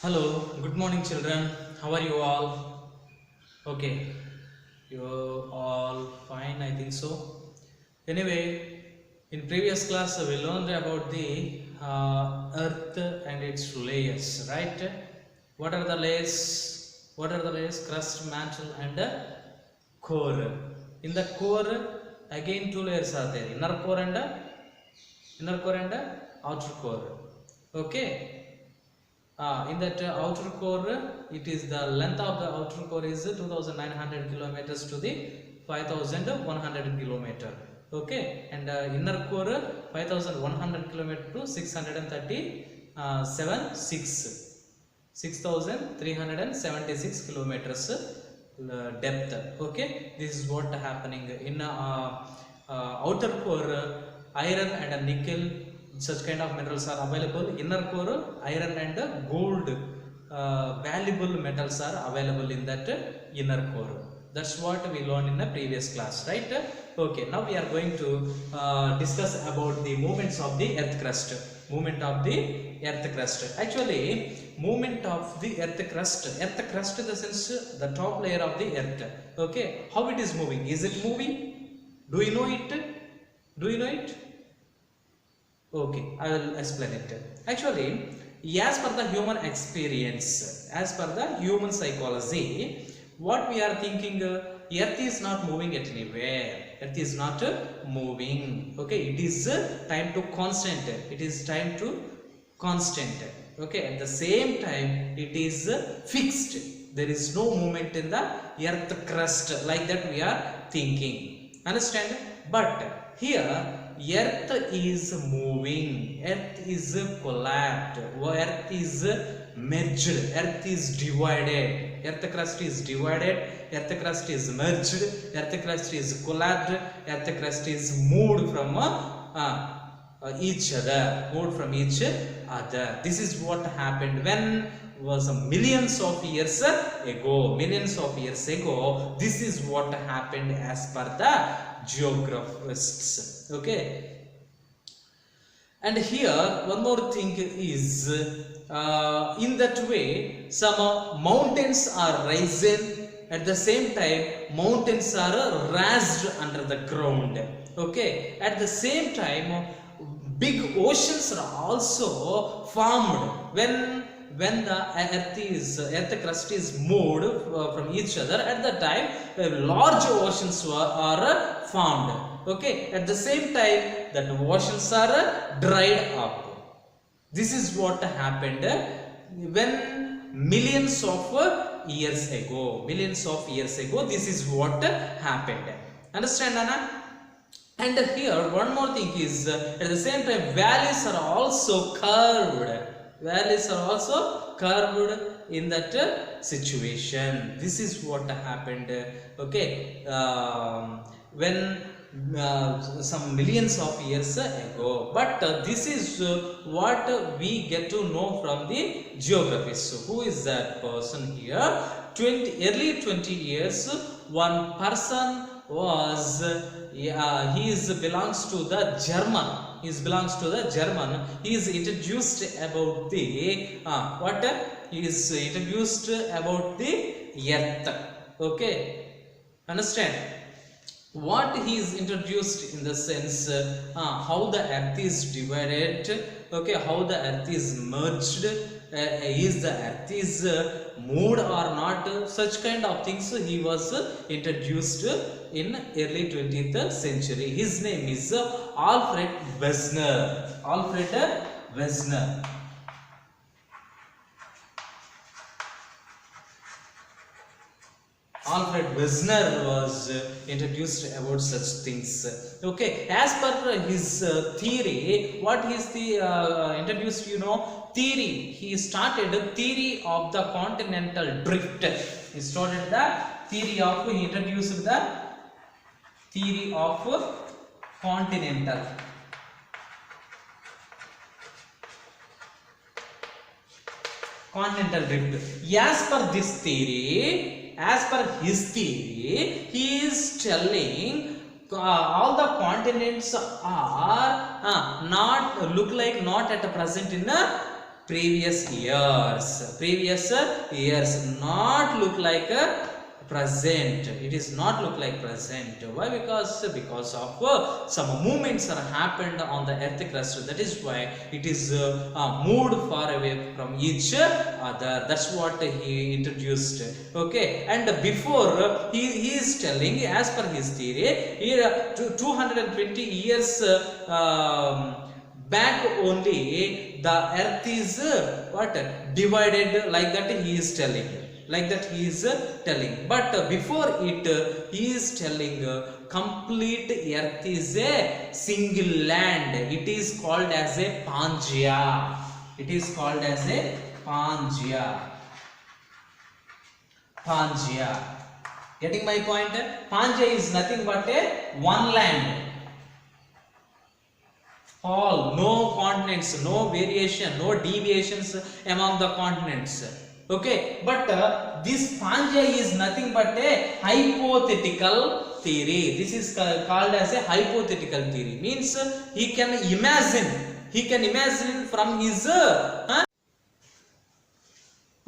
Hello, good morning, children. How are you all? Okay, you all fine, I think so. Anyway, in previous class we learned about the Earth and its layers, right? What are the layers? What are the layers? Crust, mantle, and core. In the core, again two layers are there: inner core and outer core. Okay. In that outer core, it is the length of the outer core is 2900 kilometers to the 5100 kilometer. Okay, and inner core 5100 kilometer to 6376 kilometers depth. Okay, this is what happening in outer core. Iron and nickel, such kind of minerals are available. Inner core, iron and gold valuable metals are available in that inner core. That's what we learned in the previous class, right? Okay, now we are going to discuss about the movements of the earth crust. Movement of the earth crust. Actually, movement of the earth crust in the sense the top layer of the earth. Okay, how it is moving? Is it moving? Do you know it? Do you know it? Okay, I will explain it. Actually, as per the human experience, as per the human psychology, what we are thinking, Earth is not moving at anywhere. Earth is not moving. Okay, it is time to constant. It is time to constant. Okay, at the same time, it is fixed. There is no movement in the earth crust like that we are thinking. Understand? But here, earth is moving, earth is collapsed, earth is merged, earth is divided, earth crust is divided, earth crust is merged, earth crust is collapsed, earth crust is moved from each other, This is what happened when was millions of years ago. This is what happened as per the geographers. Okay, and here one more thing is in that way some mountains are risen, at the same time mountains are raised under the ground. Okay, at the same time big oceans are also formed when the earth crust is moved from each other. At the time large oceans are formed. Okay, at the same time that oceans are dried up. This is what happened when millions of years ago. This is what happened. Understand, Anna? And here one more thing is at the same time valleys are also curved. In that situation. This is what happened. Okay, when some millions of years ago. But this is what we get to know from the geography. So who is that person here? Early 20 years, one person was belongs to the German. He is introduced about the he is introduced about the earth. Okay, understand what he is introduced in the sense how the earth is divided. Okay, how the earth is merged, is the earth is moved or not, such kind of things he was introduced in early 20th century. His name is Alfred Wegener. Alfred Wegener was introduced about such things. Okay, as per his theory, what is the introduced? Theory. He started the theory of the continental drift. He introduced the theory of continental. Drift. As per his theory, he is telling all the continents are not look like not at present in previous years, not look like a present. It is not look like present. Why? Because of some movements are happened on the earth crust. That is why it is moved far away from each other. That's what he introduced. Okay, and before he is telling, as per his theory, here 220 years back only the earth is what divided, like that he is telling, but before it he is telling complete earth is a single land. It is called as a Pangea. Pangea. Getting my point? Pangea is nothing but a one land. All, no continents, no variation, no deviations among the continents. Okay, but this Pangea is nothing but a hypothetical theory. This is called as a hypothetical theory. Means he can imagine from his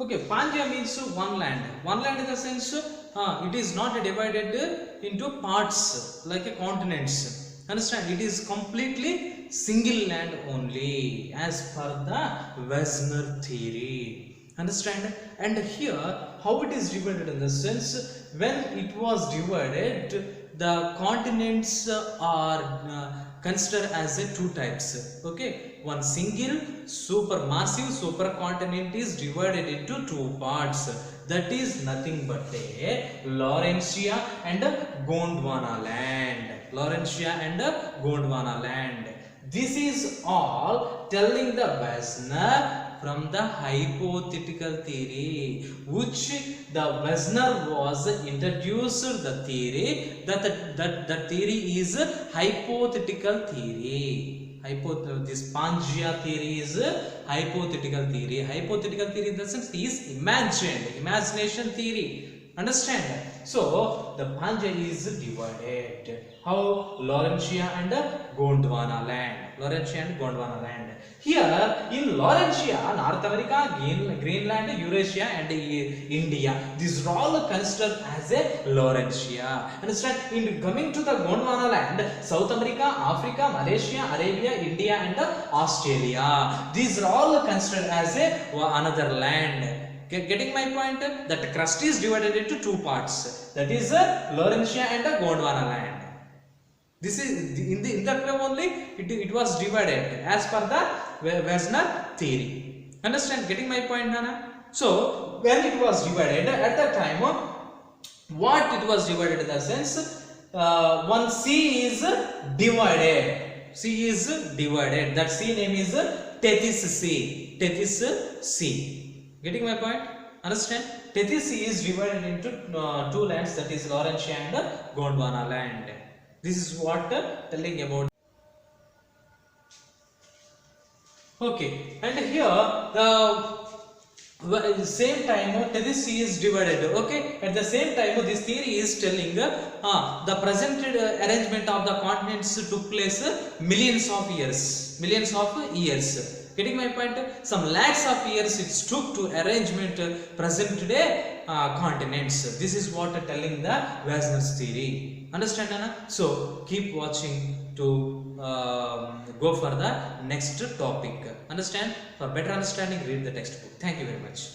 okay, Pangea means one land. One land in the sense it is not divided into parts like a continents. Understand? It is completely single land only as per the Wessner theory. Understand? And here how it is divided in the sense, when it was divided, the continents are considered as two types. Okay, one single supermassive supercontinent is divided into two parts. That is nothing but a Laurentia and Gondwana land. This is all telling the Wessner from the hypothetical theory, which the Wessner was introduced the theory that the theory is hypothetical theory. This Pangea theory is hypothetical theory. Hypothetical theory in the sense is imagination theory. Understand? So the Pangea is divided. How? Laurentia and Gondwana land. Here in Laurentia, North America, Greenland, Eurasia and India, these are all considered as a Laurentia. Understand? In coming to the Gondwana land, South America, Africa, Malaysia, Arabia, India and Australia, these are all considered as another land. Getting my point? That crust is divided into two parts. That is Laurentia and Gondwana land. This is in that way only it was divided as per the Wessner theory. Understand? Getting my point, Nana? So when it was divided at that time, what it was divided in the sense, one sea is divided. That sea name is Tethys Sea. Getting my point? Understand? Tethys Sea is divided into two lands, that is Laurentia and Gondwana land. This is what telling about. Okay, and here the same time Tethys Sea is divided. Okay, at the same time this theory is telling the presented arrangement of the continents took place millions of years. Getting my point? Some lakhs of years it took to arrangement present today continents. This is what telling the Wessner's theory. Understand, Anna? So keep watching to go for the next topic. Understand? For better understanding, read the textbook. Thank you very much.